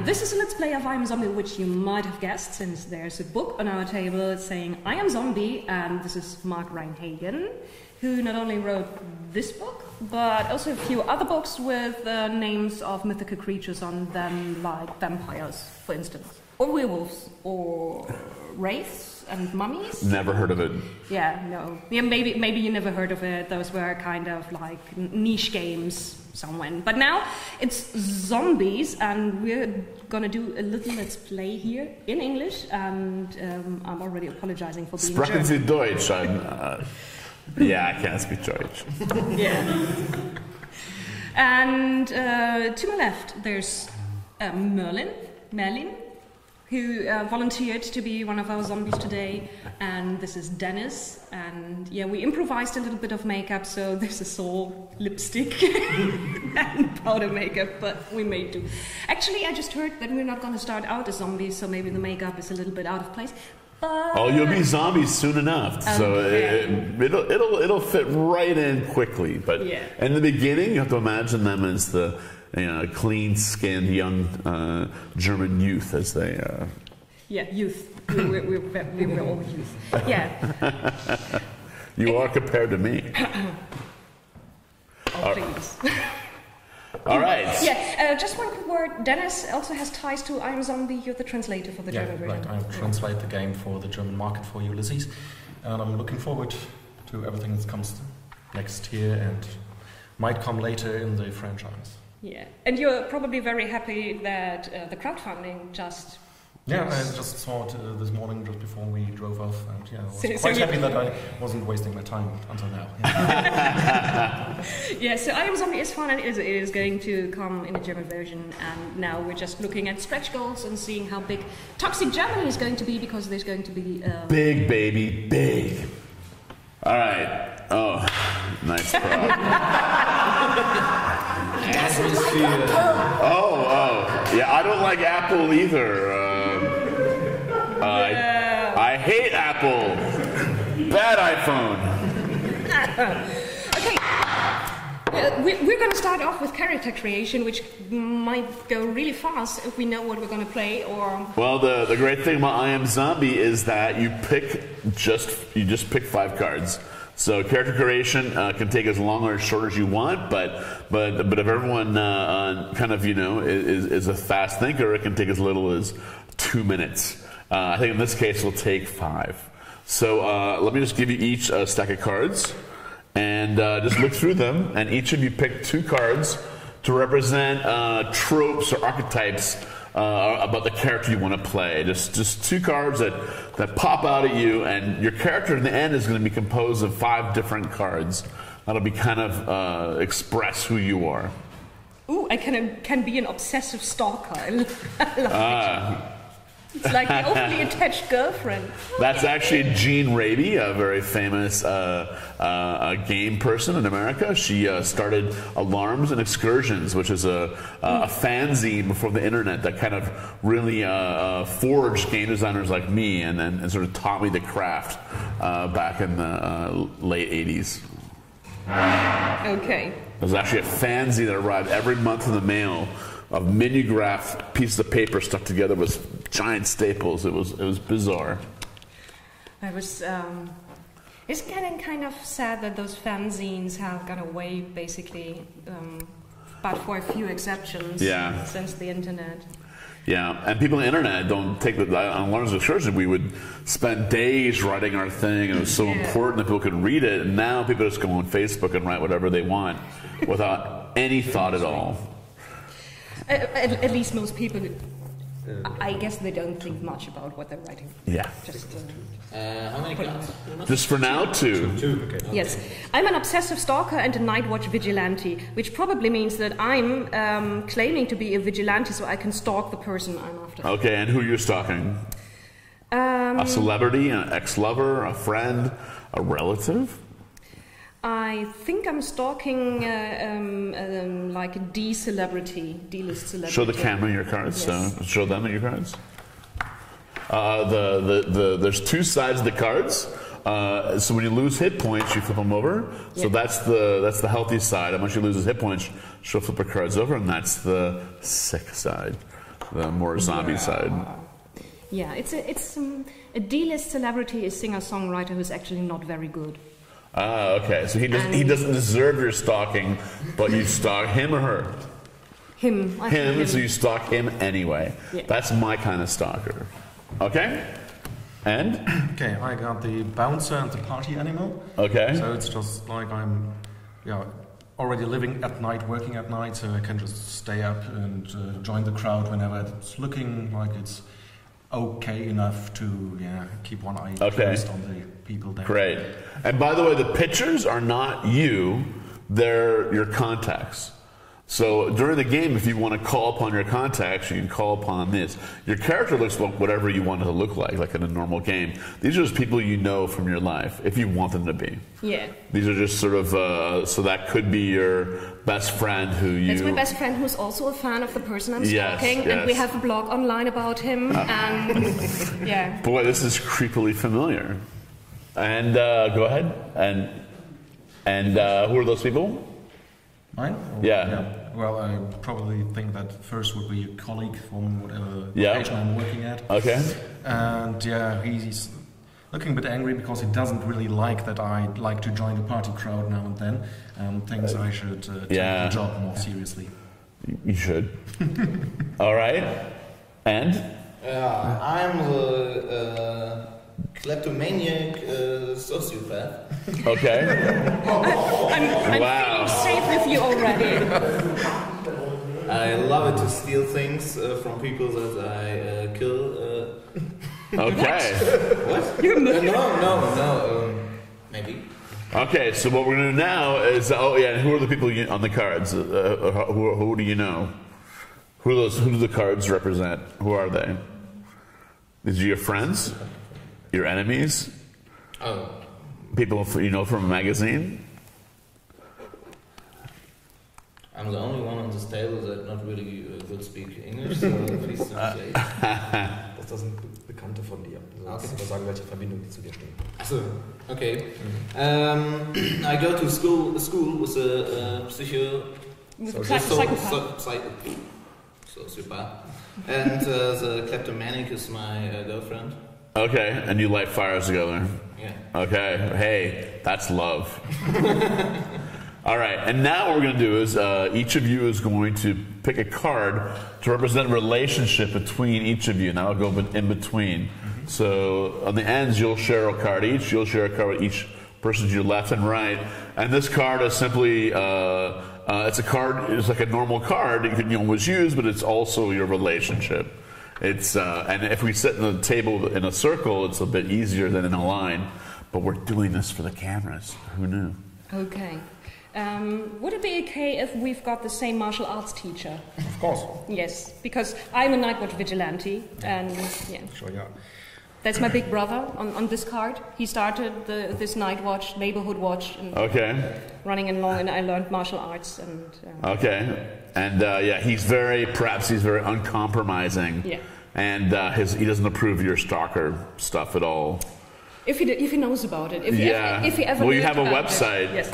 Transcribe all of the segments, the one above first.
This is a Let's Play of I Am Zombie, which you might have guessed, since there's a book on our table saying I Am Zombie, and this is Rein-Hagen, who not only wrote this book, but also a few other books with names of mythical creatures on them, like vampires, for instance, or werewolves, or wraiths and mummies. Never heard of it. Yeah, no. Yeah, maybe you never heard of it. Those were kind of like niche games somewhere. But now it's zombies, and we're gonna do a little Let's Play here in English, and I'm already apologizing for being Sprechen Sie German. Deutsch? Yeah, I can't speak Deutsch. Yeah. And to my left, there's Merlin, who volunteered to be one of our zombies today, and this is Dennis, and yeah, we improvised a little bit of makeup, so this is all lipstick and powder makeup, but we made do. Actually, I just heard that we're not going to start out as zombies, so maybe the makeup is a little bit out of place. But Oh, you'll be zombies soon enough, so it'll fit right in quickly. But yeah. In the beginning, you have to imagine them as the clean-skinned young German youth, as they. Yeah, youth. We were all youth. Yeah. You are compared to me. Oh, please. All right. Yeah, just one quick word. Dennis also has ties to I Am Zombie. You're the translator for the German version. Right. I translate the game for the German market for Ulysses, and I'm looking forward to everything that comes next year and might come later in the franchise. Yeah, and you're probably very happy that the crowdfunding just... Yeah, I just saw it this morning just before we drove off, and yeah, I was quite happy that I wasn't wasting my time until now. Yeah, yeah, so I Am Zombie is fun, and it is going to come in a German version, and now we're just looking at stretch goals and seeing how big Toxic Germany is going to be, because there's going to be... Big, baby, big. All right. Oh, nice prop. Oh, yeah, I don't like Apple either. I hate Apple. Bad iPhone. Okay, we're going to start off with character creation, which might go really fast if we know what we're going to play. Or well, the great thing about I Am Zombie is that you just pick 5 cards. So character creation can take as long or as short as you want, but if everyone kind of is a fast thinker, it can take as little as 2 minutes. I think in this case it'll take 5. So let me just give you each a stack of cards, and just look through them, and each of you pick 2 cards to represent tropes or archetypes about the character you want to play. Just 2 cards that pop out at you, and your character in the end is going to be composed of 5 different cards. That'll be kind of express who you are. Ooh, I can be an obsessive stalker. I love it. It's like the overly attached girlfriend. That's actually Jean Raby, a very famous game person in America. She started Alarms and Excursions, which is a fanzine before the internet that kind of really forged game designers like me and sort of taught me the craft back in the late 80s. Okay. There's actually a fanzine that arrived every month in the mail of mimeograph pieces of paper stuck together with giant staples. It was bizarre. It's getting kind of sad that those fanzines have gone away, basically, but for a few exceptions since the internet. Yeah, and people on the internet don't take on Alarms and Excursions, we would spend days writing our thing, and it was so important that people could read it, and now people just go on Facebook and write whatever they want without any thought at all. At least most people, I guess they don't think much about what they're writing. Yeah. Just, how many cards? Just for now, 2. 2, okay. Yes. I'm an obsessive stalker and a night watch vigilante, which probably means that I'm claiming to be a vigilante so I can stalk the person I'm after. Okay, and who you're stalking? A celebrity, an ex-lover, a friend, a relative? I think I'm stalking like a D-celebrity, D-list celebrity. Show the camera your cards. Yes. So show them your cards. There's 2 sides of the cards. So when you lose hit points, you flip them over. So that's the healthy side. And once you lose his hit points, she'll flip her cards over, and that's the sick side. the more zombie side. Yeah, it's a D-list celebrity, a singer-songwriter who's actually not very good. Ah, okay. So he doesn't deserve your stalking, but you stalk him or her? Him. I think Him, so you stalk him anyway. Yeah. That's my kind of stalker. Okay? And? Okay, I got the bouncer and the party animal. Okay. So it's just like I'm already living at night, working at night, so I can just stay up and join the crowd whenever it's looking like it's okay enough to keep one eye closed on the people there. Great. And by the way, the pictures are not you, they're your contacts. So during the game, if you want to call upon your contacts, you can call upon this. Your character looks like whatever you want it to look like in a normal game. These are just people you know from your life, if you want them to be. Yeah. These are just sort of, so that could be your best friend who you... It's my best friend who's also a fan of the person I'm stalking, yes. and we have a blog online about him, and yeah. Boy, this is creepily familiar. And go ahead. And who are those people? Mine? Yeah. Well, I probably think that first would be a colleague from whatever location I'm working at. Okay. And he's looking a bit angry because he doesn't really like that I like to join the party crowd now and then, and thinks I should take the job more seriously. You should. All right. And? I'm the kleptomaniac sociopath. Okay. I'm Wow. feeling safe with you already. I love it to steal things from people that I kill. Okay. What? No. Maybe. Okay, so what we're going to do now is, who are the people on the cards? Who do you know? Who do the cards represent? Who are they? These are your friends? Your enemies? Oh. People you know from a magazine? I'm the only one on this table that not really good speak English, so please don't say. Das sind Bekannte von dir. Also okay. Sagen, welche Verbindung die zu dir stehen. So, okay. I go to school with a sociopath. And the kleptomaniac is my girlfriend. Okay, and you light fires together. Yeah. Okay, hey, that's love. All right, and now what we're going to do is each of you is going to pick a card to represent a relationship between each of you, and I'll go in between. Mm-hmm. So on the ends, you'll share a card each. You'll share a card with each person to your left and right. And this card is simply, it's a card, it's like a normal card you can always use, but it's also your relationship. It's and if we sit in the table in a circle, it's a bit easier than in a line. But we're doing this for the cameras. Who knew? Okay. Would it be okay if we've got the same martial arts teacher? Of course. Yes, because I'm a night watch vigilante, and yeah. Sure, yeah. That's my big brother on this card. He started this night watch, neighborhood watch, and running along, and I learned martial arts. And okay, and he's very uncompromising. Yeah, and he doesn't approve of your stalker stuff at all. If he knows about it, if he ever. Well, you have a website. Yes.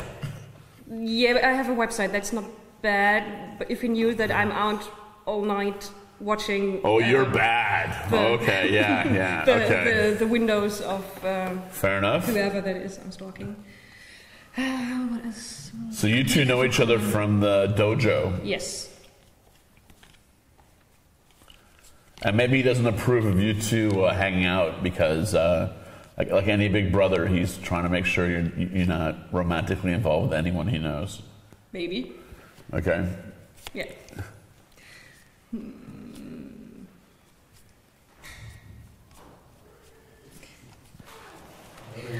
Yeah, I have a website. That's not bad. But if he knew that I'm out all night watching. Oh, you're bad. Okay, yeah, okay. The windows of. Fair enough. Whoever that is, I'm stalking. What else? So you two know each other from the dojo. Yes. And maybe he doesn't approve of you two hanging out because, like any big brother, he's trying to make sure you're not romantically involved with anyone he knows. Maybe. Okay. Yeah.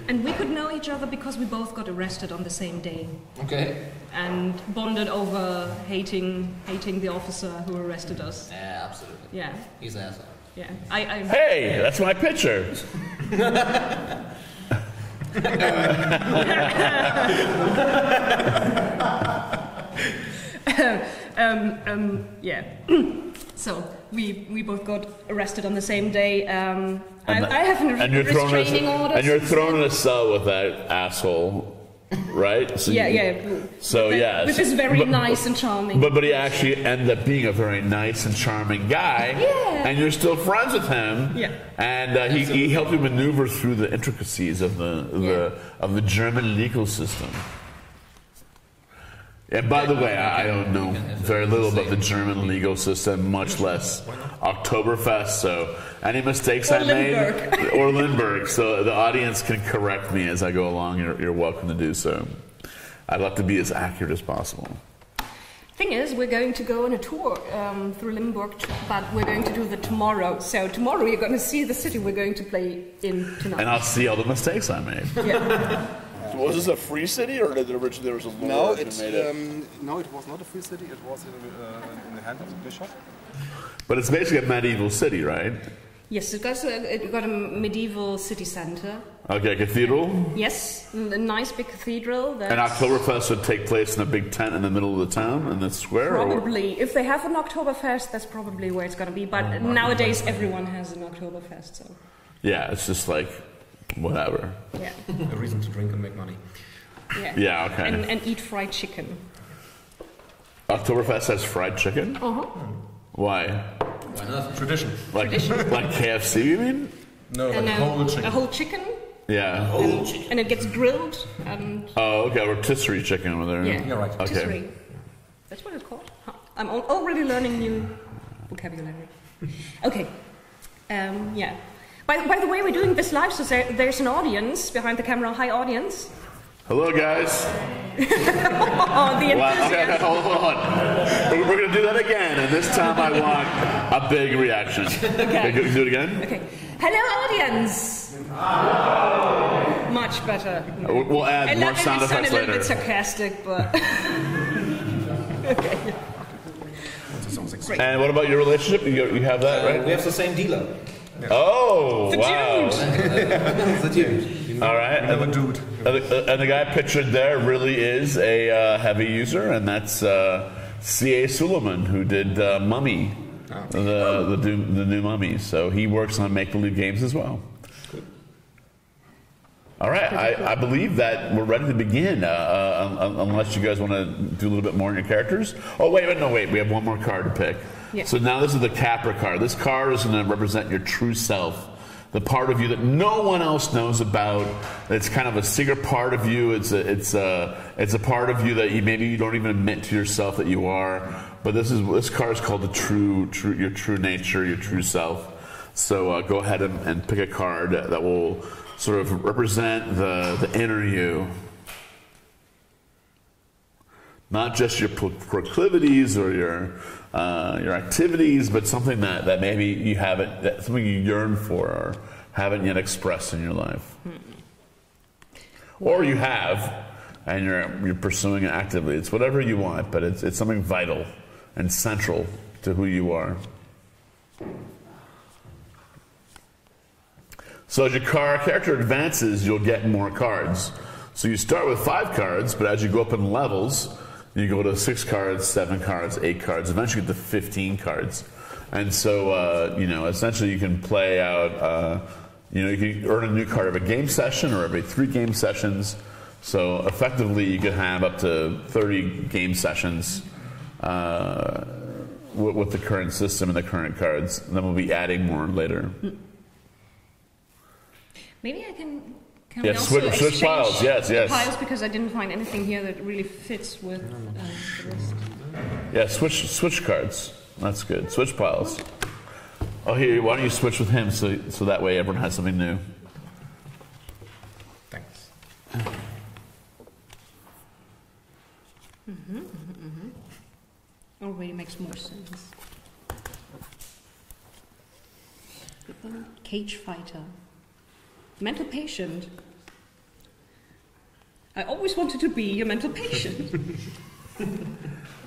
And we could know each other because we both got arrested on the same day. Okay. And bonded over hating the officer who arrested us. Yeah, absolutely. Yeah. He's an asshole. Yeah. Hey, that's my picture. Yeah. So we both got arrested on the same day. I have a restraining order. And you're thrown in a cell with that asshole. right? So Which is very nice and charming. But he actually ended up being a very nice and charming guy. Yeah. And you're still friends with him. Yeah. And he helped you maneuver through the intricacies of the German legal system. And by the way, I don't know very little about the German legal system, much less Oktoberfest. So any mistakes I made, or Lindbergh, so the audience can correct me as I go along. You're welcome to do so. I'd love to be as accurate as possible. Thing is, we're going to go on a tour through Limburg, but we're going to do that tomorrow. So tomorrow you're going to see the city we're going to play in tonight. And I'll see all the mistakes I made. Yeah. Was this a free city, or did originally there was a law No, that made it? no, it was not a free city. It was in the hand of the bishop. But it's basically a medieval city, right? Yes, it got a medieval city centre. Okay, a cathedral? Yes, a nice big cathedral. And Oktoberfest would take place in a big tent in the middle of the town, in the square? Probably. If they have an Oktoberfest, that's probably where it's going to be. But nowadays, everyone has an Oktoberfest, so... Yeah, it's just like, whatever. Yeah. A reason to drink and make money. Yeah. Yeah, okay. And eat fried chicken. Oktoberfest has fried chicken? Uh-huh. Why? Why not? Tradition. Like KFC, you mean? No, And like whole chicken. a whole chicken, Yeah. and it gets grilled, and... Oh, okay, rotisserie chicken over there. Yeah, You're right. Okay. rotisserie. That's what it's called. Huh. I'm already learning new vocabulary. Okay. Yeah. By the way, we're doing this live, so there's an audience behind the camera. Hi, audience. Hello, guys. Oh, the Wow, okay, hold on. We're going to do that again, and this time I want a big reaction. Okay, do it again? Okay. Hello, audience. Much better. We'll add more sound effects a little later. bit sarcastic, but... okay. Great. And what about your relationship? You have that, right? We have the same dealer. Oh, The wow. The dude. All right. Another dude. And the guy pictured there really is a heavy user, and that's C.A. Suleiman, who did Mummy, the new Mummy. So he works on make-believe games as well. All right, I believe that we're ready to begin, unless you guys want to do a little bit more on your characters. Oh, wait, we have one more card to pick. Yeah. So now this is the Capra card. This card is going to represent your true self, the part of you that no one else knows about. It's kind of a secret part of you. It's a part of you that maybe you don't even admit to yourself that you are. But this card is called your true nature, your true self. So go ahead and pick a card that will sort of represent the inner you. Not just your proclivities or your activities, but something that maybe you haven't, something you yearn for or haven't yet expressed in your life. Or you have, and you're pursuing it actively. It's whatever you want, but it's something vital and central to who you are. So as your character advances, you'll get more cards. So you start with 5 cards, but as you go up in levels, you go to 6 cards, 7 cards, 8 cards, eventually get to 15 cards. And so, essentially you can play out, you can earn a new card every game session or every 3 game sessions. So effectively you can have up to 30 game sessions with the current system and the current cards. And then we'll be adding more later. Maybe I can Yeah, we also switch piles. Yes, yes. piles, because I didn't find anything here that really fits with the rest. Yeah, switch cards. That's good. Switch piles. Oh, here. Why don't you switch with him so that way everyone has something new. Thanks. Already makes more sense. Cage fighter. Mental patient. I always wanted to be a mental patient.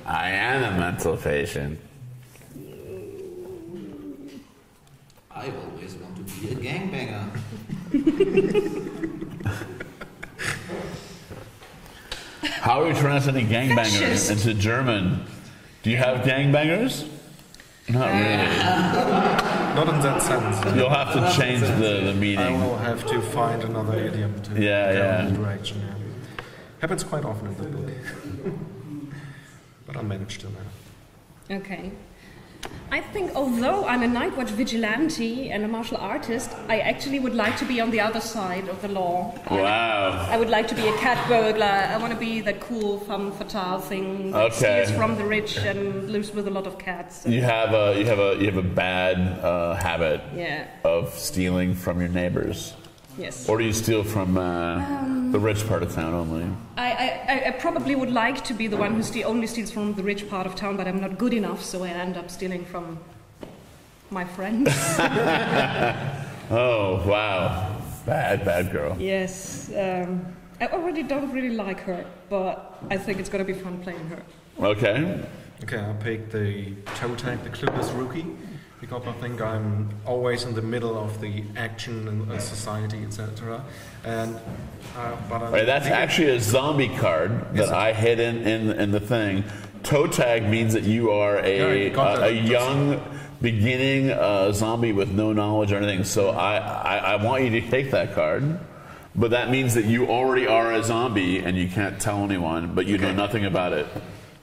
I am a mental patient. I always want to be a gangbanger. How are you translating gangbangers Fascist. into German? Do you have gangbangers? Not really. Not in that sense. You'll have to change the I meaning. will have to find another idiom to Yeah, go yeah. in the direction. Happens quite often in the book. But I managed to now. Okay. I think although I'm a night watch vigilante and a martial artist, I actually would like to be on the other side of the law. Wow. I would like to be a cat burglar. I want to be that cool femme fatale thing that steals from the rich and lives with a lot of cats. You have a bad habit of stealing from your neighbors. Yes. Or do you steal from the rich part of town only? I probably would like to be the one who only steals from the rich part of town, but I'm not good enough, so I end up stealing from my friends. Oh, wow. Bad girl. Yes. I already don't really like her, but I think it's going to be fun playing her. Okay. Okay, I picked the toe tag, the clueless rookie, because I think I'm always in the middle of the action and society, etc. And but that's actually a zombie card that I hid in the thing. Toe tag means that you are a young beginning zombie with no knowledge or anything. So I want you to take that card, but that means that you already are a zombie and you can't tell anyone, but you know nothing about it.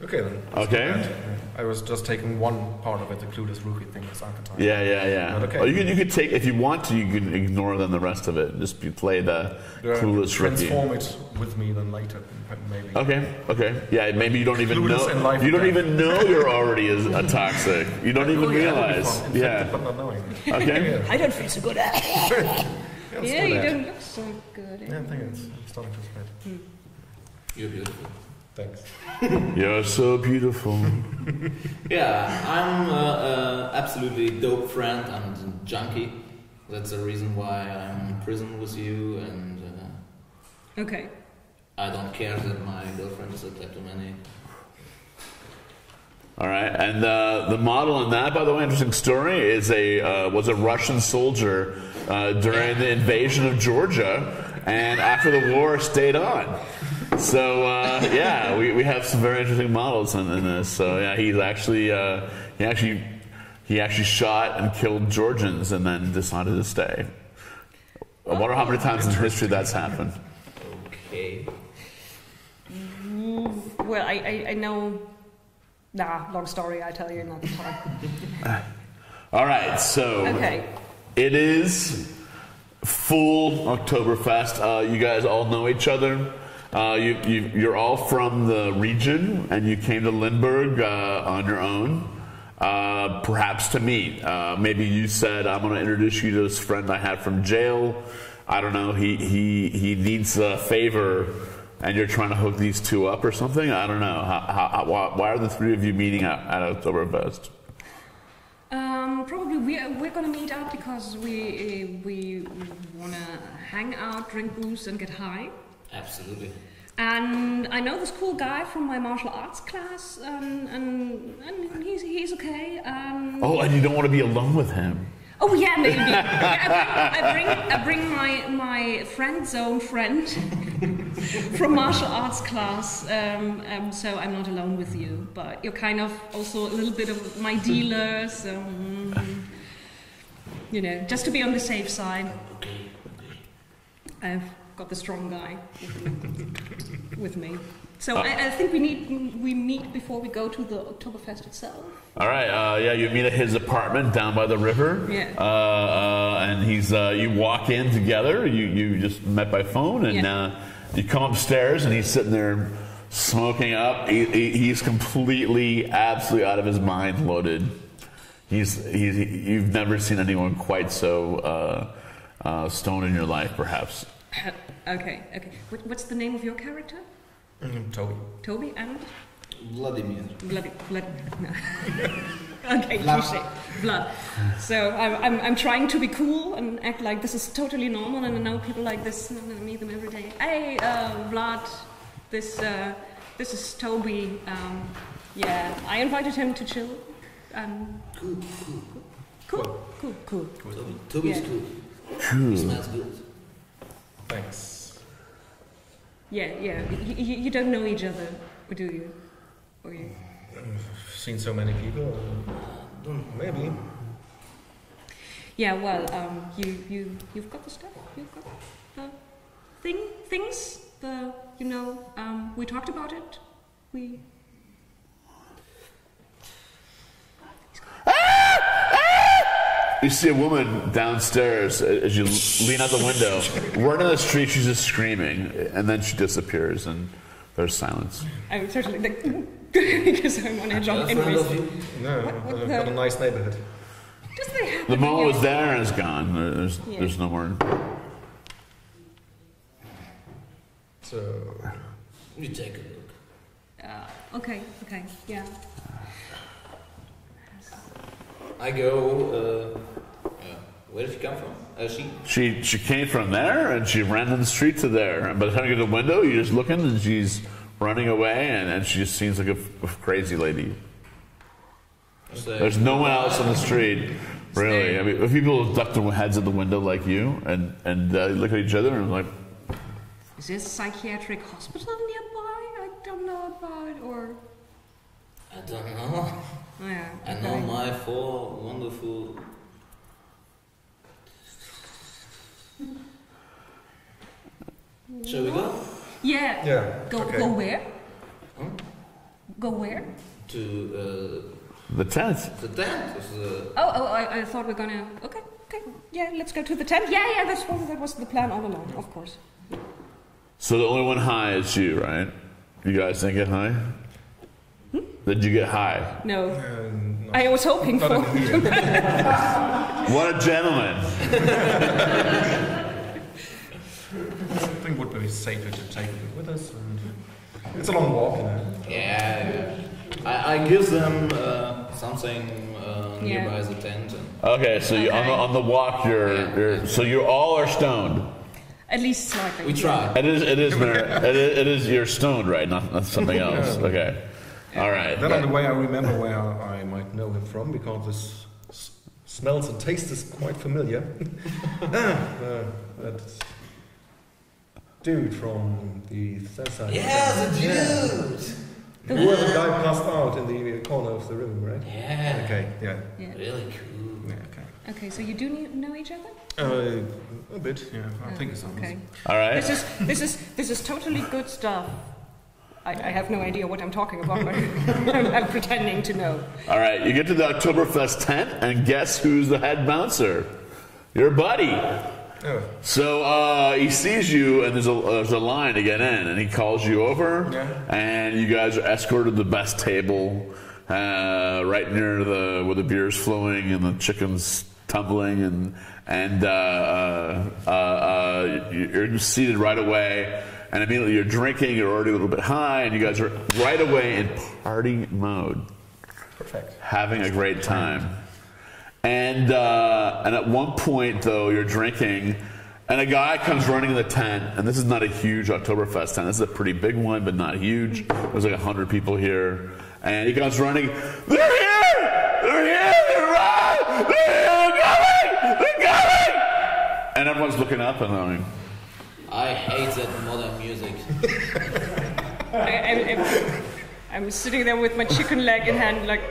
Okay then. Okay. I was just taking one part of it, the clueless rookie thing, as archetype. Yeah. But okay. Well, you could take, if you want to, you can ignore then the rest of it. Just play the clueless rookie. Transform it with me then later, maybe. Okay. Yeah, maybe you don't even Clueless in know. life You don't again. even know you're already a toxic. You don't even realize. Infected, but not knowing. Okay. I don't feel so good. Yeah, You don't look so good. Yeah, I think it's starting to spread. You're beautiful. Thanks. You're so beautiful. Yeah, I'm absolutely dope friend. I'm a junkie. That's the reason why I'm in prison with you, and Okay. I don't care that my girlfriend is a kleptomaniac. All right, and the model in that, by the way, interesting story, is was a Russian soldier during the invasion of Georgia, and after the war stayed on. So we have some very interesting models in this. So yeah, he actually shot and killed Georgians and then decided to stay. I wonder how many times in history that's happened. Okay. Well, I know. Nah, long story. I tell you another time. All right, so it is full Oktoberfest. You guys all know each other. You're all from the region, and you came to Lindbergh on your own, perhaps to meet. Maybe you said, "I'm going to introduce you to this friend I had from jail." I don't know. He needs a favor, and you're trying to hook these two up or something. I don't know. Why are the three of you meeting at Oktoberfest? Probably we're gonna meet up because we wanna hang out, drink booze, and get high. Absolutely. And I know this cool guy from my martial arts class, and he's okay. Oh, and you don't want to be alone with him. Oh yeah, maybe. I bring my friend zone friend from martial arts class, so I'm not alone with you. But you're kind of also a little bit of my dealer, so just to be on the safe side. I've got the strong guy with me. So I think we meet before we go to the Oktoberfest itself. All right, you meet at his apartment down by the river. Yeah. And he's you walk in together. You just met by phone, and you come upstairs, and he's sitting there smoking up. He's completely, absolutely out of his mind, loaded. You've never seen anyone quite so stoned in your life, perhaps. Okay. What's the name of your character? Toby. Toby and? Vladimir. Vladimir. No. Okay, cliché. Vlad. So I'm trying to be cool and act like this is totally normal, and I know people like this, and I meet them every day. Hey, Vlad, this is Toby. I invited him to chill. Cool. Toby's cool. He smells good. Thanks. Yeah. You don't know each other, or do you? Or you? I've seen so many people. Maybe. Yeah. Well, you've got the stuff. You've got the things. The you know, we talked about it. You see a woman downstairs as you lean out the window. Right on the street, she's just screaming, and then she disappears, and there's silence. I'm totally like, because I'm on edge on anyways. No, What got a nice neighborhood. Does they have The moment was there and it's gone. There's no more. So, You take a look. Okay, yeah. I go. Where did she come from? She came from there and she ran down the street to there. And by the time you get to the window, you're just looking and she's running away and she just seems like a crazy lady. There's no one else on the street, really. I mean, if people duck their heads at the window like you and look at each other and like, Is this psychiatric hospital nearby? I don't know about, or... I don't know. Oh, yeah, I know my 4 wonderful... Shall we go? Yeah. Go where? Huh? Go where? To the tent. the tent. I thought we're gonna... Okay. Yeah, let's go to the tent. Yeah, that was the plan all along, of course. So the only one high is you, right? You guys didn't get high? Did you get high? No. I was hoping for... What a gentleman. I think it would be safer to take it with us. And it's a long walk, you know. Yeah. I give them something nearby the tent. Okay, so you, on the walk, so you all are stoned. At least slightly. We try. It is. You're stoned, right? Not something else. Okay. All right. then on the way I remember where I might know him from because this smells and taste is quite familiar. That dude from the south side. Yeah, the dude. Who the guy passed out in the corner of the room, right? Yeah. Okay, yeah. Really cool. Yeah, okay. Okay, so you do know each other? A bit. Yeah, I think it's Okay. All right. This is totally good stuff. I have no idea what I'm talking about, but I'm pretending to know. All right. You get to the Oktoberfest tent, and guess who's the head bouncer? Your buddy. Oh. So he sees you, and there's a line to get in, and he calls you over, and you guys are escorted to the best table, right near where the beer's flowing and the chicken's tumbling, and you're seated right away, and immediately you're drinking. You're already a little bit high, and you guys are right away in party mode. Perfect. Having a great time. And at one point, though, you're drinking, and a guy comes running in the tent, and this is not a huge Oktoberfest tent. This is a pretty big one, but not huge. There's like 100 people here. And he comes running, they're here! They're here! They're right! They're coming! And everyone's looking up and going, I hate that modern music. I'm sitting there with my chicken leg in hand, like...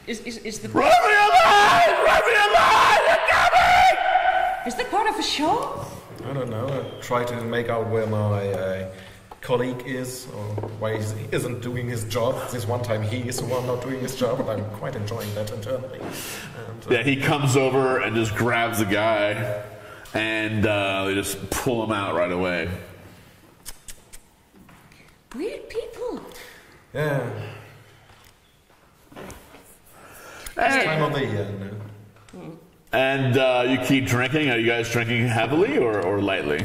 Is the... Run for your life! Run for your life! They're coming! Is that part of a show? I don't know. I try to make out where my colleague is, or why he isn't doing his job. This one time he is the one not doing his job, and I'm quite enjoying that internally. And, Yeah, he comes over and just grabs the guy, and they just pull him out right away. Weird people. Yeah. It's time of the year, you know. And you keep drinking. Are you guys drinking heavily or lightly?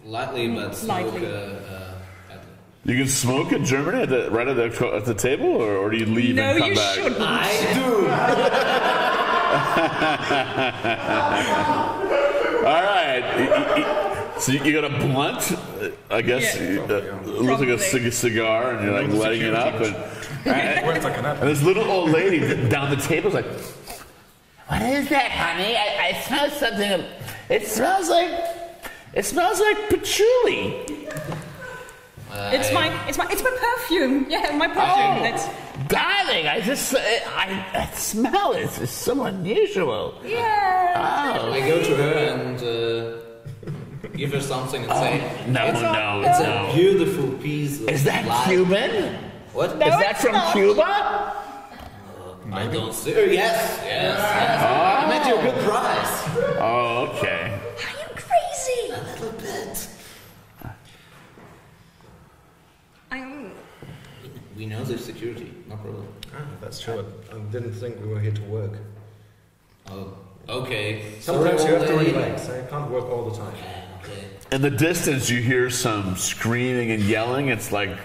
Lightly, but smoke. You can smoke in Germany right at the table, or do you leave and come back? No, you shouldn't. I do. All right. So you got a blunt, I guess. Yeah. It looks like a cigar, and you're like lighting it up, and this little old lady down the table is like, "What is that, honey? I smell something. It smells like patchouli." It's my perfume. Yeah, my perfume. That's... Darling, I smell it. It's so unusual. Yeah. Oh. I go to her and give her something and say, It's a beautiful piece of Is that life. Cuban? What? Is that from Cuba? I don't see. Yes. I met you a good price. Oh, okay. Are you crazy? A little bit. We know the security, no problem. That's true. I didn't think we were here to work. Oh, okay. Sometimes Sorry, you have to old lady. relax. I can't work all the time. Okay. In the distance, you hear some screaming and yelling. It's like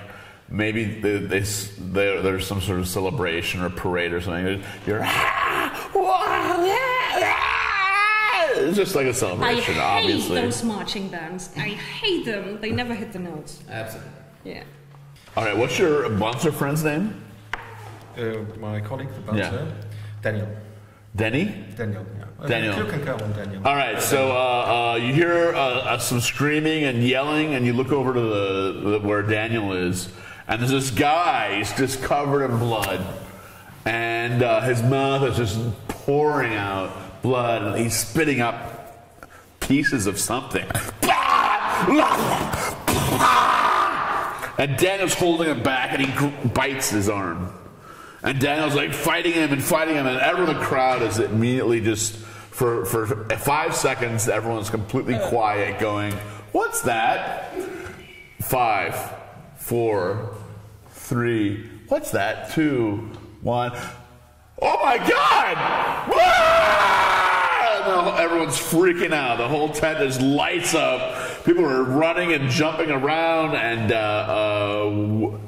maybe there's some sort of celebration or parade or something. You're it's just like a celebration, I hate obviously. those marching bands. I hate them. They never hit the notes. Absolutely. Yeah. All right, what's your bouncer friend's name? My colleague, the bouncer, Daniel. Denny? Daniel, yeah. Daniel. You can call him Daniel. All right, so you hear some screaming and yelling, and you look over to the where Daniel is, and there's this guy. He's just covered in blood, and his mouth is just pouring out blood, and he's spitting up pieces of something. And Daniel's holding him back, and he bites his arm. And Daniel's like fighting him, and everyone in the crowd is immediately just, for 5 seconds, everyone's completely quiet, going, "What's that?" 5, 4, 3, what's that? 2, 1. Oh my God! Ah! Everyone's freaking out. The whole tent just lights up. People are running and jumping around, and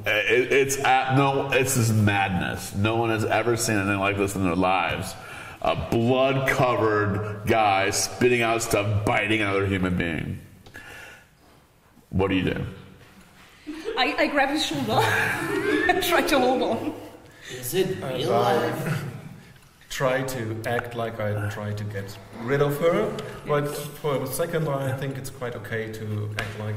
it's this madness. No one has ever seen anything like this in their lives. A blood-covered guy spitting out stuff, biting another human being. What do you do? I grab his shoulder and try to hold on. Is it real life? Try to act like I try to get rid of her, but for a second I think it's quite okay to act like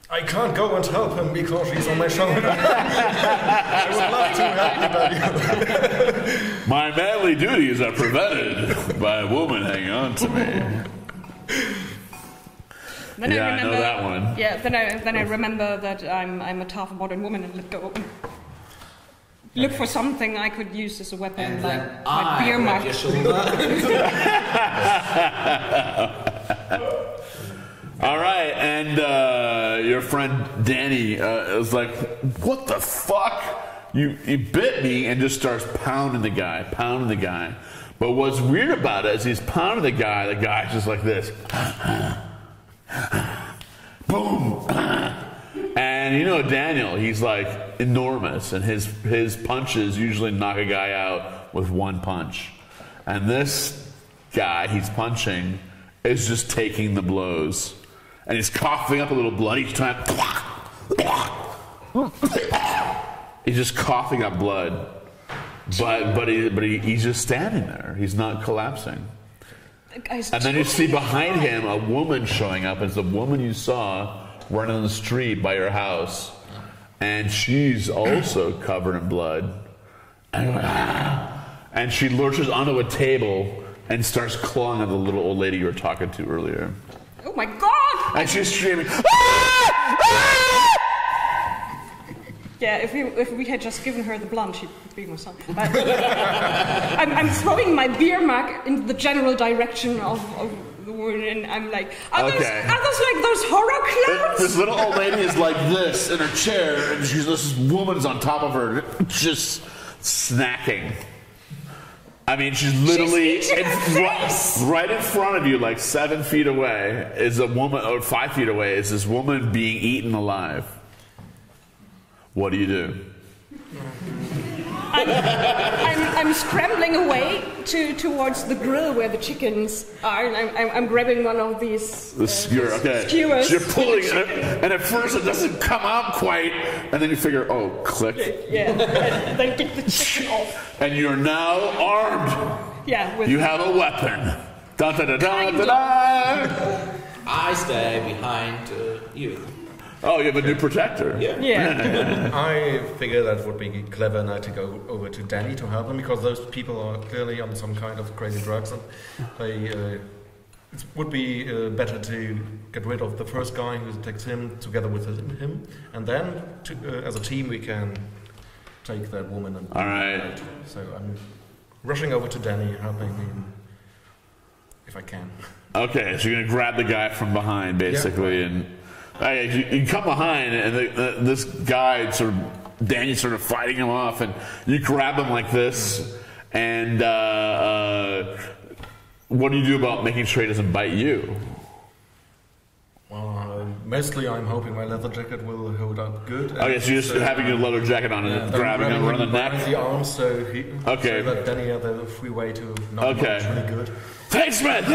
I can't go and help him because he's on my shoulder. I would love to help you. My manly duties are prevented by a woman hanging on to me. Then I know that one. Yeah, then I remember that I'm a tough modern woman and let go. Look for something I could use as a weapon, And like then my beer mug. your shoulder. All right, and your friend Danny is like, "What the fuck? You bit me," and just starts pounding the guy. But what's weird about it is he's pounding the guy's just like this. Boom. And you know Daniel, he's like enormous, and his punches usually knock a guy out with one punch. And this guy he's punching is just taking the blows. And he's coughing up a little blood each time. He's just coughing up blood. But he's just standing there. He's not collapsing. And then you see behind him a woman showing up. It's the woman you saw running on the street by your house. And she's also covered in blood. And she lurches onto a table and starts clawing at the little old lady you were talking to earlier. Oh my God! And she's screaming, "Ah! Ah!" Yeah, if we had just given her the blunt, she'd be my son. But I'm throwing my beer mug in the general direction of the woman, and I'm like, are those like those horror clowns? This little old lady is like this in her chair, and this woman's on top of her, just snacking. I mean, she's literally right in front of you, like 7 feet away, is a woman, or 5 feet away, is this woman being eaten alive. What do you do? I'm scrambling away towards the grill where the chickens are, and I'm grabbing one of these skewers. So you're pulling it, and at first it doesn't come out quite, and then you figure, oh, click. Yeah, and then get the chicken off. And you're now armed. Yeah, you have a weapon. Dun, dun, dun, dun, dun, dun. I stay behind you. Oh, you have a new protector. Yeah. I figure that would be clever now to go over to Danny to help him, because those people are clearly on some kind of crazy drugs, and they it would be better to get rid of the first guy who takes him together with him, and then as a team we can take that woman. And all right. So I'm rushing over to Danny, helping him if I can. Okay, so you're gonna grab the guy from behind, basically, and you come behind, and this guy Danny's sort of fighting him off, and you grab him like this, and what do you do about making sure he doesn't bite you? Well, mostly I'm hoping my leather jacket will hold up good. Okay, so you're just having your leather jacket on and grabbing him around the neck? The arms, so that Danny had the free way to knock him out really good. Thanks, man!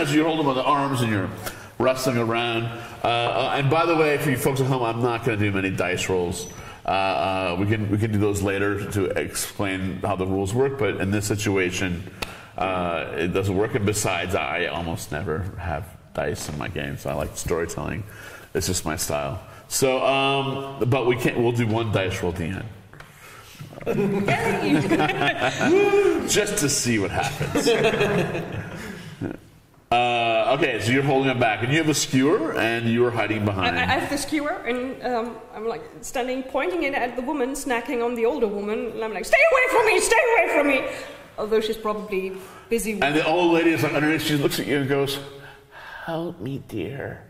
So you hold him on the arms and you're wrestling around. And by the way, for you folks at home, I'm not going to do many dice rolls. We can do those later to explain how the rules work, but in this situation, it doesn't work. And besides, I almost never have dice in my games. I like storytelling. It's just my style. So, but we'll do one dice roll at the end. Just to see what happens. Okay, so you're holding him back, and you have a skewer, and you are hiding behind. I have the skewer, and I'm like standing, pointing it at the woman, snacking on the older woman, and I'm like, stay away from me! Although she's probably busy with... And the old lady is like underneath, she looks at you and goes, help me, dear.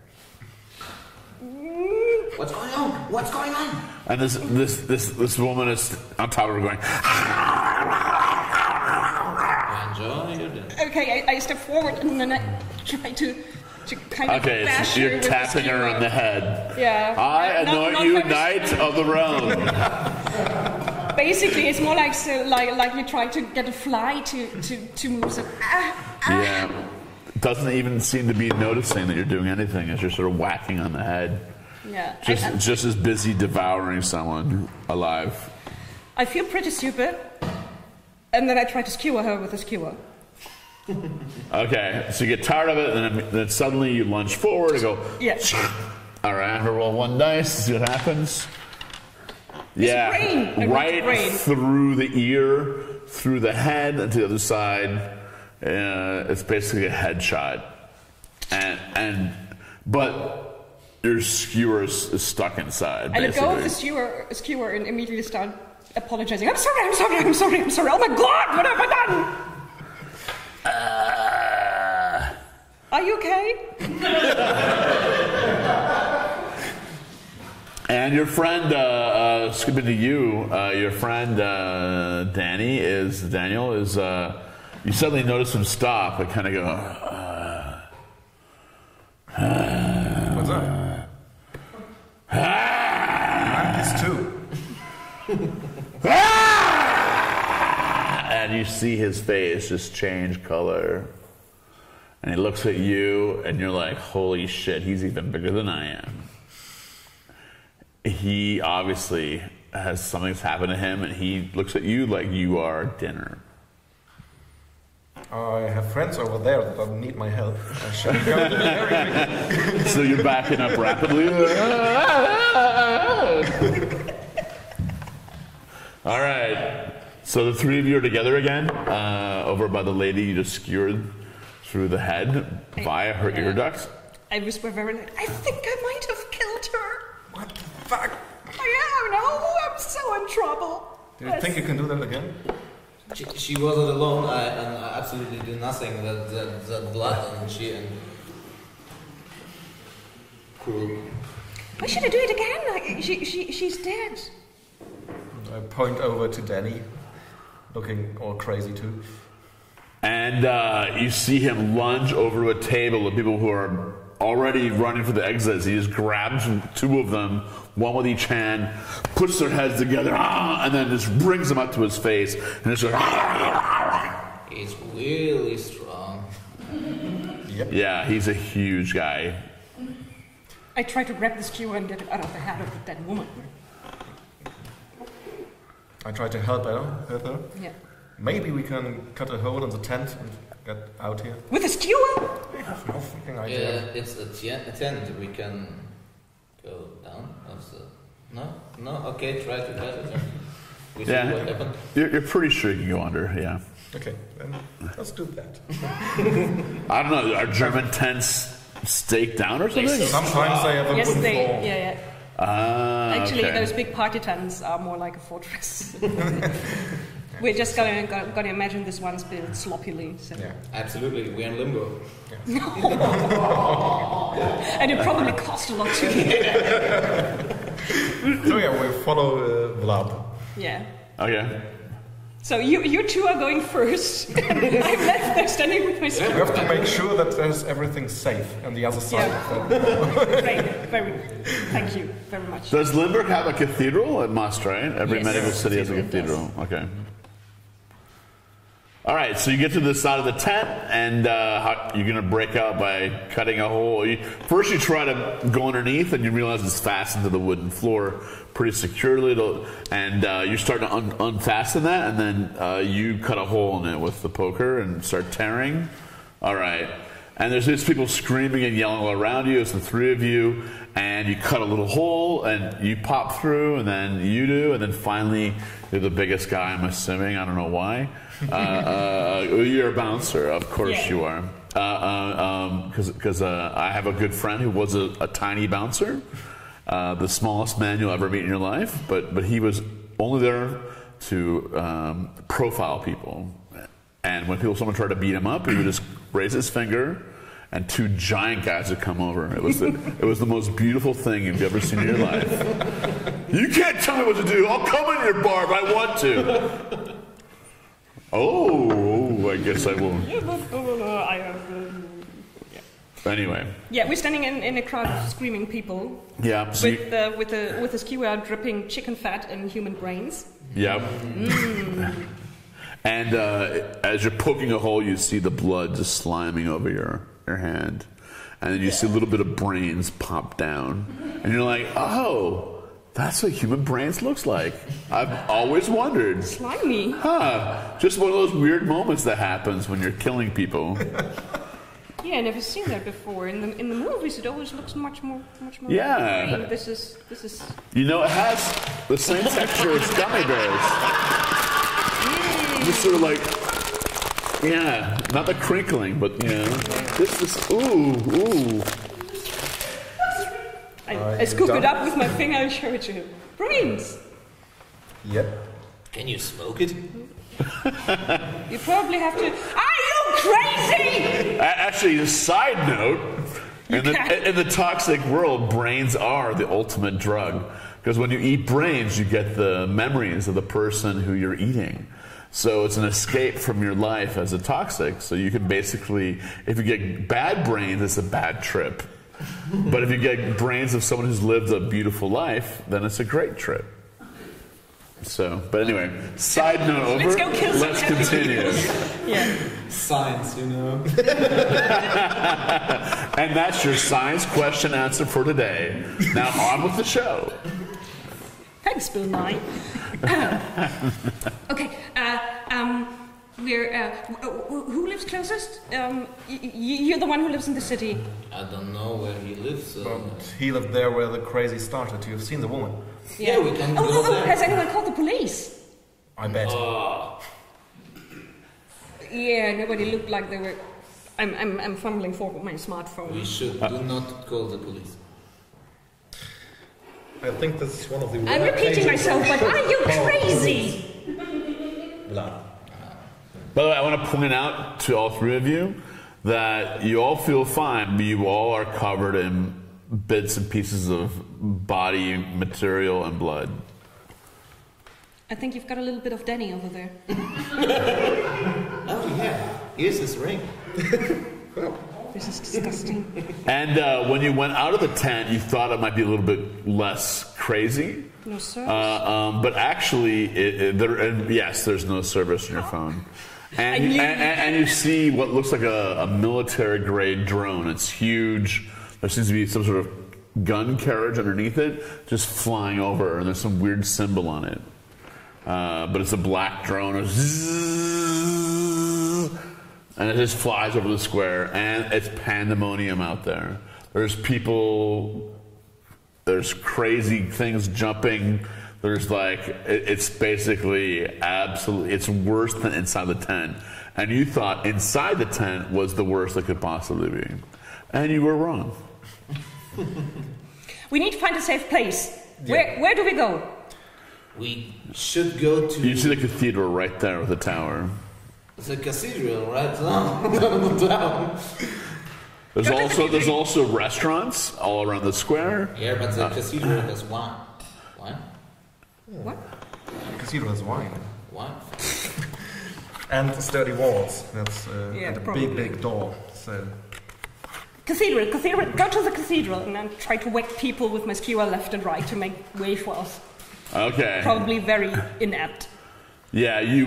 What's going on? And this woman is on top of her going, okay, I step forward and then I try to kind of bash so you're her tapping with the her on the head. Yeah. I anoint you Knight of the Realm. Basically, it's more like you try to get a fly to move. So, Yeah. Doesn't even seem to be noticing that you're doing anything as you're sort of whacking on the head. Yeah. Just as busy devouring someone alive. I feel pretty stupid, and then I try to skewer her with a skewer. Okay, so you get tired of it, and then suddenly you lunge forward and go. Yeah. All right, I'm gonna roll one dice. See what happens. Brain. Right through the ear, through the head, and to the other side. It's basically a headshot, but your skewer is stuck inside. I let go of the skewer and immediately start apologizing. I'm sorry. Oh my God, what have I done? Are you okay? And your friend, skipping to you, your friend Daniel is. You suddenly notice him stop and kind of go. What's that? It's two. And you see his face just change color. And he looks at you, and you're like, holy shit, he's even bigger than I am. He obviously has something's happened to him, and he looks at you like you are dinner. I have friends over there that don't need my help. I should go there. So you're backing up rapidly. All right. So the three of you are together again, over by the lady you just skewered through the head via her ear ducts. I whisper very loud, I think I might have killed her. What the fuck? I don't know. I'm so in trouble. Do you think you can do that again? She wasn't alone. I absolutely did nothing. That blood and she and cruel. Why should I do it again? She's dead. I point over to Danny, looking all crazy too. And you see him lunge over to a table with people who are already running for the exits. He just grabs two of them, one with each hand, puts their heads together, and then just brings them up to his face, and just goes. He's really strong. Yep. Yeah, he's a huge guy. I try to grab the skewer and get it out of the head of the dead woman. I try to help her. Yeah. Maybe we can cut a hole in the tent and get out here. With a skewer? I have no fucking idea. It's a tent. We can go down. No. Okay, try to cut it. We see what happened. You're pretty sure you can go under. Yeah. Okay, then let's do that. I don't know. Are German tents staked down or something? Sometimes they have a Yes, wooden they. floor. Yeah. Actually, those big party tents are more like a fortress. We're just gonna imagine this one's built sloppily. So. Yeah. Absolutely, we're in limbo. And it probably cost a lot to So yeah, we follow Vlad. Yeah. Okay. So you two are going first. I'm left there standing with my We spear. have to make sure that there's everything safe on the other side of the... Great. Thank you very much. Does Limburg have a cathedral? It must, right? Every Yes. medieval city has a cathedral. Okay. All right, so you get to the side of the tent, and you're going to break out by cutting a hole. First, you try to go underneath, and you realize it's fastened to the wooden floor pretty securely, and you start to unfasten that, and then you cut a hole in it with the poker and start tearing. All right. And there's these people screaming and yelling all around you. It's the three of you, and you cut a little hole, and you pop through, and then you do, and then finally you're the biggest guy, I'm assuming. I don't know why. You're a bouncer, of course you are. Because I have a good friend who was a tiny bouncer, the smallest man you'll ever meet in your life, but he was only there to profile people. And when someone tried to beat him up, he would just raise his finger, and two giant guys would come over. It was the most beautiful thing you've ever seen in your life. You can't tell me what to do. I'll come in your bar if I want to. Oh, I guess I won't. Anyway. Yeah, we're standing in a crowd of screaming people. Yeah. So with a skewer dripping chicken fat and human brains. Yeah. And as you're poking a hole, you see the blood just sliming over your hand. And then you see a little bit of brains pop down. And you're like, oh, that's what human brains looks like. I've always wondered. Slimy. Just one of those weird moments that happens when you're killing people. Yeah, never seen that before. In the movies, it always looks much more. Yeah. Green. This is. You know, it has the same texture as gummy bears. Just sort of like, yeah, not the crinkling, but you know, this is ooh. I scoop it up with my finger and show it to him. Brains. Yep. Can you smoke it? You probably have to. Are you crazy? Actually, a side note, in the toxic world, brains are the ultimate drug. Because when you eat brains, you get the memories of the person who you're eating. So it's an escape from your life as a toxic. So you can basically, if you get bad brains, it's a bad trip. But if you get brains of someone who's lived a beautiful life, then it's a great trip. So, but anyway, side note over. Let's go kill Let's continue. Yeah. Science, you know. And that's your science question answer for today. Now on with the show. Thanks, Bill Nye. Okay. Who lives closest? You're the one who lives in the city. I don't know where he lives. But he lived there where the crazy started. You've seen the woman. Yeah, we can go there. Has anyone called the police? I bet. Yeah, nobody looked like they were. I'm fumbling for my smartphone. We should do not call the police. I think this is one of the... I'm repeating myself, but are you crazy? Blood. By the way, I want to point out to all three of you that you all feel fine, but you all are covered in bits and pieces of body material and blood. I think you've got a little bit of Danny over there. Oh yeah, here's his ring. This is disgusting. And when you went out of the tent, you thought it might be a little bit less crazy. No service. But actually, yes, there's no service on your phone. And you see what looks like a military-grade drone. It's huge. There seems to be some sort of gun carriage underneath it, just flying over, and there's some weird symbol on it. But it's a black drone. And it just flies over the square, and it's pandemonium out there. There's people, there's crazy things jumping. There's like, it's basically absolutely, it's worse than inside the tent. And you thought inside the tent was the worst it could possibly be. And you were wrong. We need to find a safe place. Where do we go? We should go to... You see the cathedral right there with the tower. It's a cathedral right down the town. There's also restaurants all around the square. Yeah, but the cathedral has wine. Wine? What? The cathedral has wine. Wine? And sturdy walls. That's and a probably. big door. So Cathedral. Go to the cathedral and then try to whack people with my skewer left and right to make way for us. Okay. Probably very inept. Yeah, you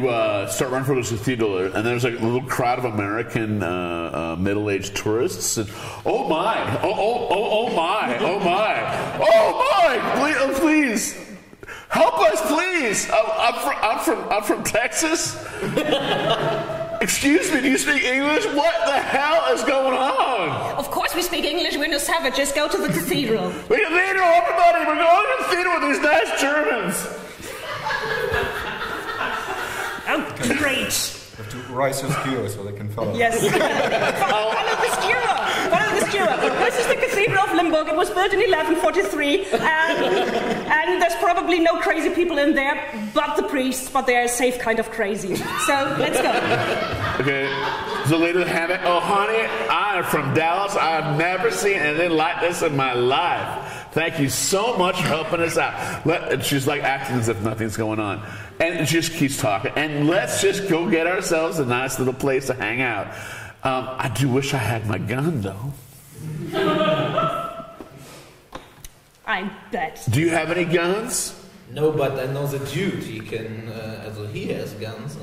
start running for this cathedral, and there's like a little crowd of American middle-aged tourists. And, oh my! Oh my! Please, help us, please! I'm from Texas. Excuse me, do you speak English? What the hell is going on? Of course we speak English, we're no savages. Go to the cathedral. The cathedral, everybody! We're going to the cathedral with these nice Germans. Oh, great. you have to raise your skewer so they can follow. Yes. Follow the skewer. This is the Cathedral of Limburg. It was built in 1143, and there's probably no crazy people in there, but the priests, but they're a safe kind of crazy. So, let's go. Okay, so lady Hannah, oh honey, I am from Dallas. I've never seen anything like this in my life. Thank you so much for helping us out. And she's like acting as if nothing's going on. And she just keeps talking. And let's just go get ourselves a nice little place to hang out. I do wish I had my gun, though. I bet. Do you have any guns? No, but I know the dude. He has guns.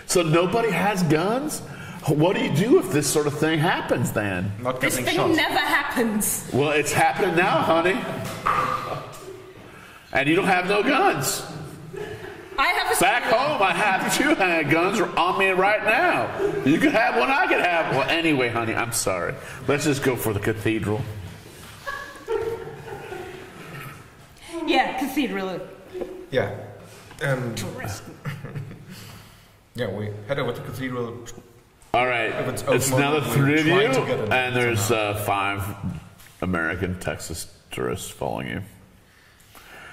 So nobody has guns? What do you do if this sort of thing happens then? Not This getting thing shot. never happens. Well, it's happening now, honey. And you don't have no guns. I have a Back home, I have 2 handguns on me right now. You can have one, I can have one. Anyway, honey, I'm sorry. Let's just go for the cathedral. Yeah, cathedral. Yeah. And Tourist. yeah, we head over to the cathedral. All right, it's now the 3 of you, and there's 5 American Texas tourists following you.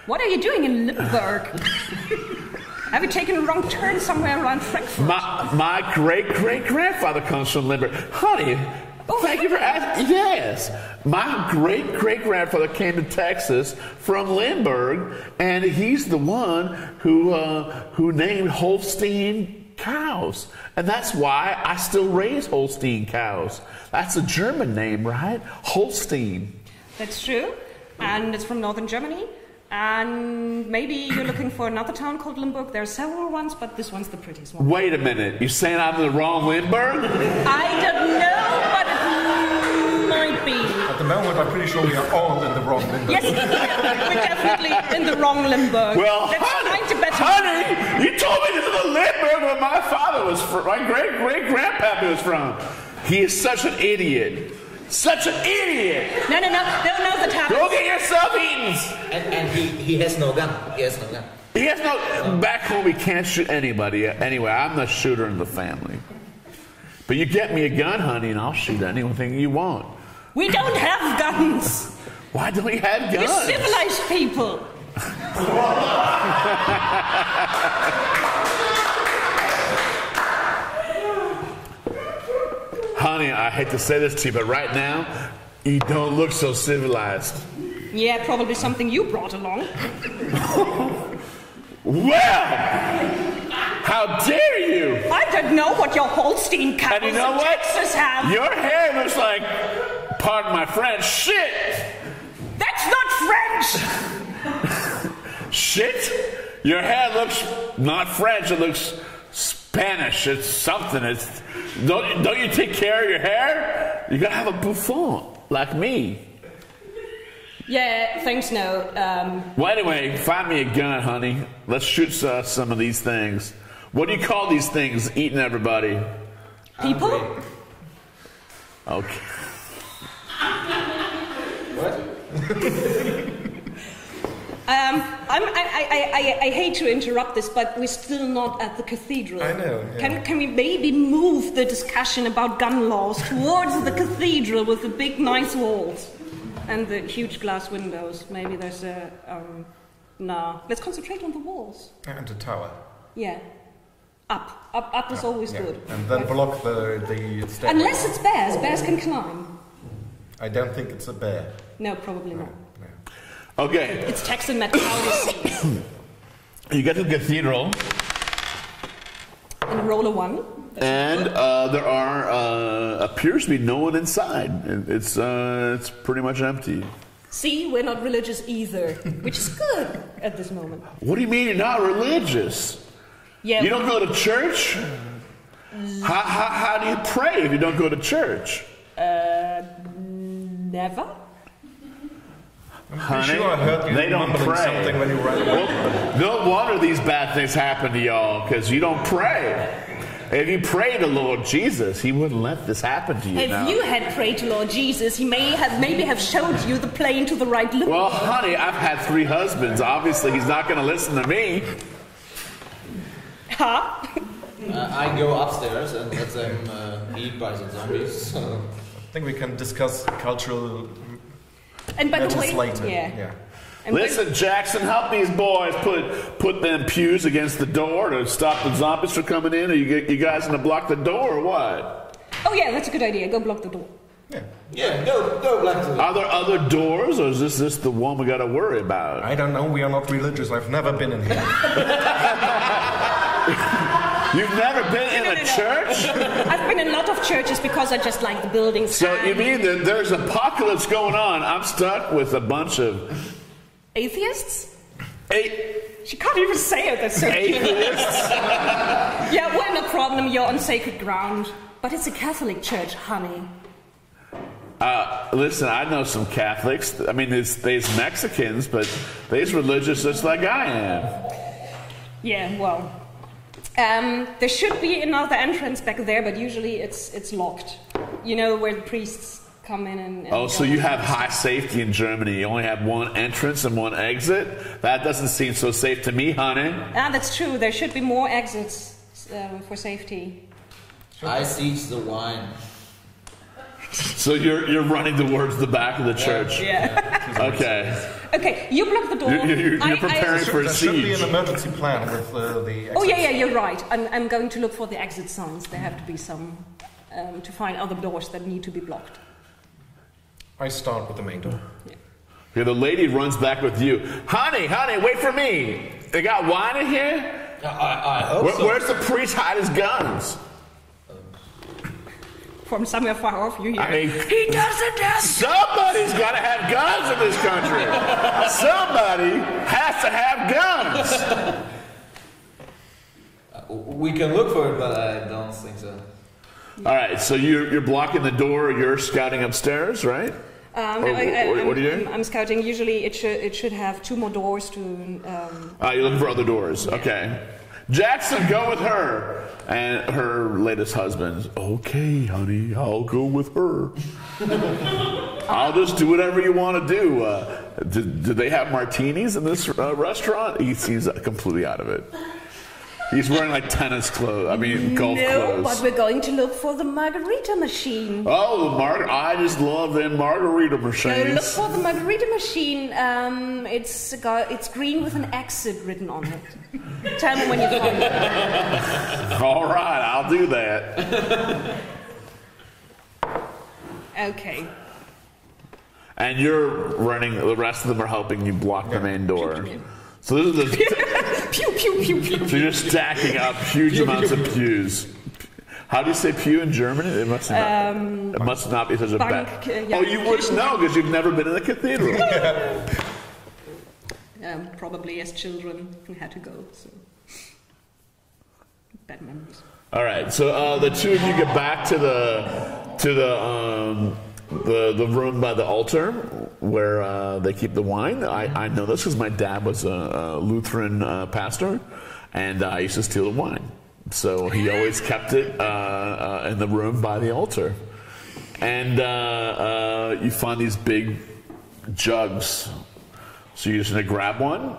What are you doing in Limburg? Have you taken a wrong turn somewhere around Frankfurt? My great-great-grandfather comes from Limburg. Honey, thank you for asking. Yes, my great-great-grandfather came to Texas from Limburg, and he's the one who named Holstein cows. And that's why I still raise Holstein cows. That's a German name, right? Holstein. That's true. And it's from northern Germany. And maybe you're looking for another town called Limburg. There are several ones, but this one's the prettiest one. Wait a minute. You're saying I'm in the wrong Limburg? I don't know, but it might be. At the moment, I'm pretty sure we are all in the wrong Limburg. Yes, we're definitely in the wrong Limburg. Well, Let's find a better honey, you told me this is the Limburg where my father was from, my great-great-grandpappy was from. He is such an idiot. Such an idiot! No, that happens. Go get yourself eaten! And he has no gun. He has no gun. He has no... Back home, he can't shoot anybody. Anyway, I'm the shooter in the family. But you get me a gun, honey, and I'll shoot anything you want. We don't have guns. Why don't we have guns? We're civilized people. Honey, I hate to say this to you, but right now, you don't look so civilized. Yeah, probably something you brought along. Well, how dare you? I don't know what your Holstein cows And you know in what? Texas have. Your hair looks like, pardon my French, shit. That's not French. Shit? Your hair looks not French, it looks Spanish. It's something. It's don't you take care of your hair? You gotta have a bouffant like me. Yeah, thanks, no. Well, anyway, find me a gun, honey. Let's shoot some of these things. What do you call these things eating everybody? People? Okay. What? I hate to interrupt this, but we're still not at the cathedral. I know. Yeah. Can we maybe move the discussion about gun laws towards the cathedral with the big nice walls and the huge glass windows? Maybe there's a... no. Let's concentrate on the walls. And the tower. Yeah. Up is always good. And then block the stairway. Unless it's bears. Bears can climb. I don't think it's a bear. No, probably not. No. Okay. It's Texan meteorology. You get to the cathedral. And roll a 1. And there appears to be no one inside. It's pretty much empty. See, we're not religious either, which is good at this moment. What do you mean you're not religious? Yeah. You don't go to church? How do you pray if you don't go to church? Never. Honey, sure I heard you they don't mumbling pray. something when you were away. No wonder these bad things happen to y'all, because you don't pray. If you pray to Lord Jesus, He wouldn't let this happen to you. If now. you had prayed to Lord Jesus, He maybe have showed you the plane to the right loop. Well, honey, I've had 3 husbands. Obviously, He's not going to listen to me. Huh? I go upstairs and let them eat by the zombies. So. I think we can discuss cultural And by the matters way, later. yeah. And Listen, Jackson, help these boys put them pews against the door to stop the zombies from coming in. Are you guys going to block the door or what? oh yeah, that's a good idea. Go block the door. Yeah, go black to Are there other doors, or is this the one we got to worry about? I don't know, we are not religious. I've never been in here. You've never been in a church? I've been in a lot of churches because I just like the buildings. So you mean that there's apocalypse going on? I'm stuck with a bunch of atheists? Eight She can't even say it. That's so cute. atheists. Yeah, we're no problem. You're on sacred ground. But it's a Catholic church, honey. Listen, I know some Catholics. I mean, there's Mexicans, but there's religious just like I am. Yeah, well, there should be another entrance back there, but usually it's locked. You know, where the priests come in and Oh, so you have high safety in Germany. You only have one entrance and one exit? That doesn't seem so safe to me, honey. That's true. There should be more exits for safety. I siege the wine. So you're running towards the back of the church. Yeah. Okay. Okay, you block the door. You're preparing for a There should be siege. an emergency plan with the exits. Oh yeah, you're right. I'm going to look for the exit signs. There have to be some to find other doors that need to be blocked. I start with the main door. Okay, the lady runs back with you. Honey, wait for me. They got wine in here? I hope so. Where's the priest hide his guns? From somewhere far off, you hear. I mean, He doesn't have. somebody's got to have guns in this country. Somebody has to have guns. We can look for it, but I don't think so. All right, so you're blocking the door. You're scouting upstairs, right? What are you doing? I'm scouting. Usually, it should have 2 more doors to. You're looking for other doors. Okay. Jackson, go with her. And her latest husband. Okay, honey, I'll go with her. I'll just do whatever you want to do. Do they have martinis in this restaurant? He seems completely out of it. He's wearing like tennis clothes. I mean, golf No, clothes. but we're going to look for the margarita machine. Oh, I just love them margarita machines. Look for the margarita machine. It's green with an exit written on it. Tell me when you find it. All right, I'll do that. Okay. And you're running. The rest of them are helping you block the main door. So this is the. Pew pew pew pew. So you're stacking up huge amounts of pews. How do you say pew in German? It must not be such a Bank, bad. yeah. Oh, you wouldn't know because you've never been in the cathedral. Probably as children we had to go. So bad memories. All right, so the two of you get back to the room by the altar where they keep the wine. I know this because my dad was a Lutheran pastor, and I used to steal the wine. So he always kept it in the room by the altar. And you find these big jugs So you're just gonna grab one?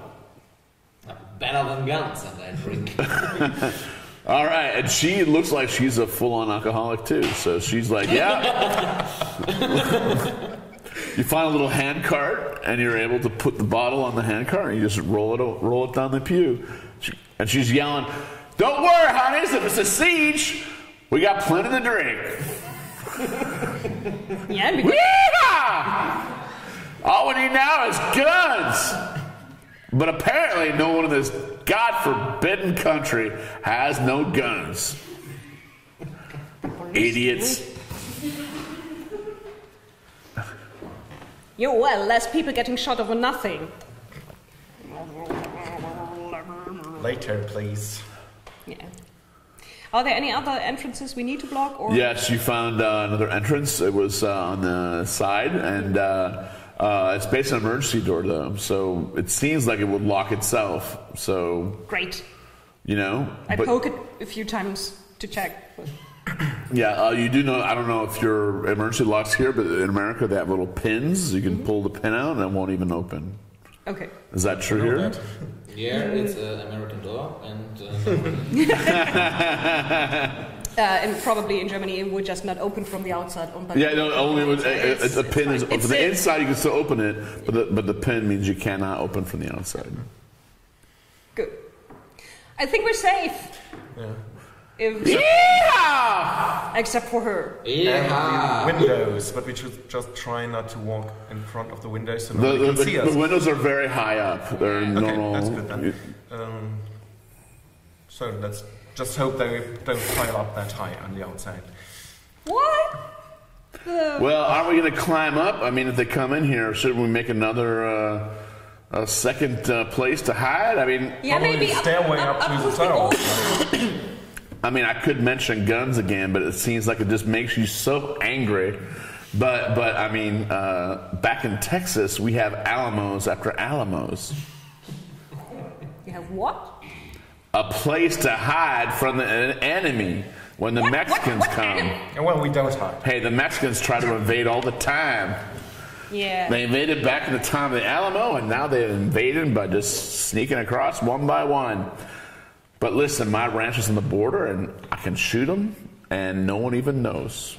Better than guns, and I drink. All right, and she looks like she's a full-on alcoholic too. So she's like, yeah. You find a little hand cart, and you're able to put the bottle on the hand cart, and you just roll it down the pew. And she's yelling, "Don't worry, honeys, if it's a siege, we got plenty to drink." Yeah, because Yeehaw! All we need now is guns. But apparently no one in this God-forbidden country has no guns. Idiots. yeah, well, less people getting shot over nothing. Later, please. Yeah. Are there any other entrances we need to block? Or Yes, you found another entrance. It was on the side, and it's based on an emergency door, though. So it seems like it would lock itself. So, great. you know. I but- poke it a few times to check. But Yeah, you do know, I don't know if your emergency locks here, but in America they have little pins. You can pull the pin out and it won't even open. okay. Is that true here? Yeah, it's an American door, and And probably in Germany it would just not open from the outside. But Yeah, no, only with, a pin is it's from the in. inside. You can still open it, but the pin means you cannot open from the outside. Good. I think we're safe. Yeah. Except for her. yeah. Windows, but we should just try not to walk in front of the windows so The, nobody can the, see the us. windows are very high up. They're Okay, normal. that's good then. So let's just hope they don't pile up that high on the outside. What? Well, are we going to climb up? I mean, if they come in here, should we make another a second place to hide? I mean, Yeah, Probably maybe the stairway up to the with tower. old- I mean, I could mention guns again, but it seems like it just makes you so angry. But I mean, back in Texas, we have Alamos after Alamos. You have what? A place to hide from the enemy when the Mexicans what come. enemy? And well, we don't hide. Hey, the Mexicans try to invade all the time. Yeah. They invaded back in the time of the Alamo, and now they're invading by just sneaking across one by one. But listen, my ranch is on the border, and I can shoot them, and no one even knows.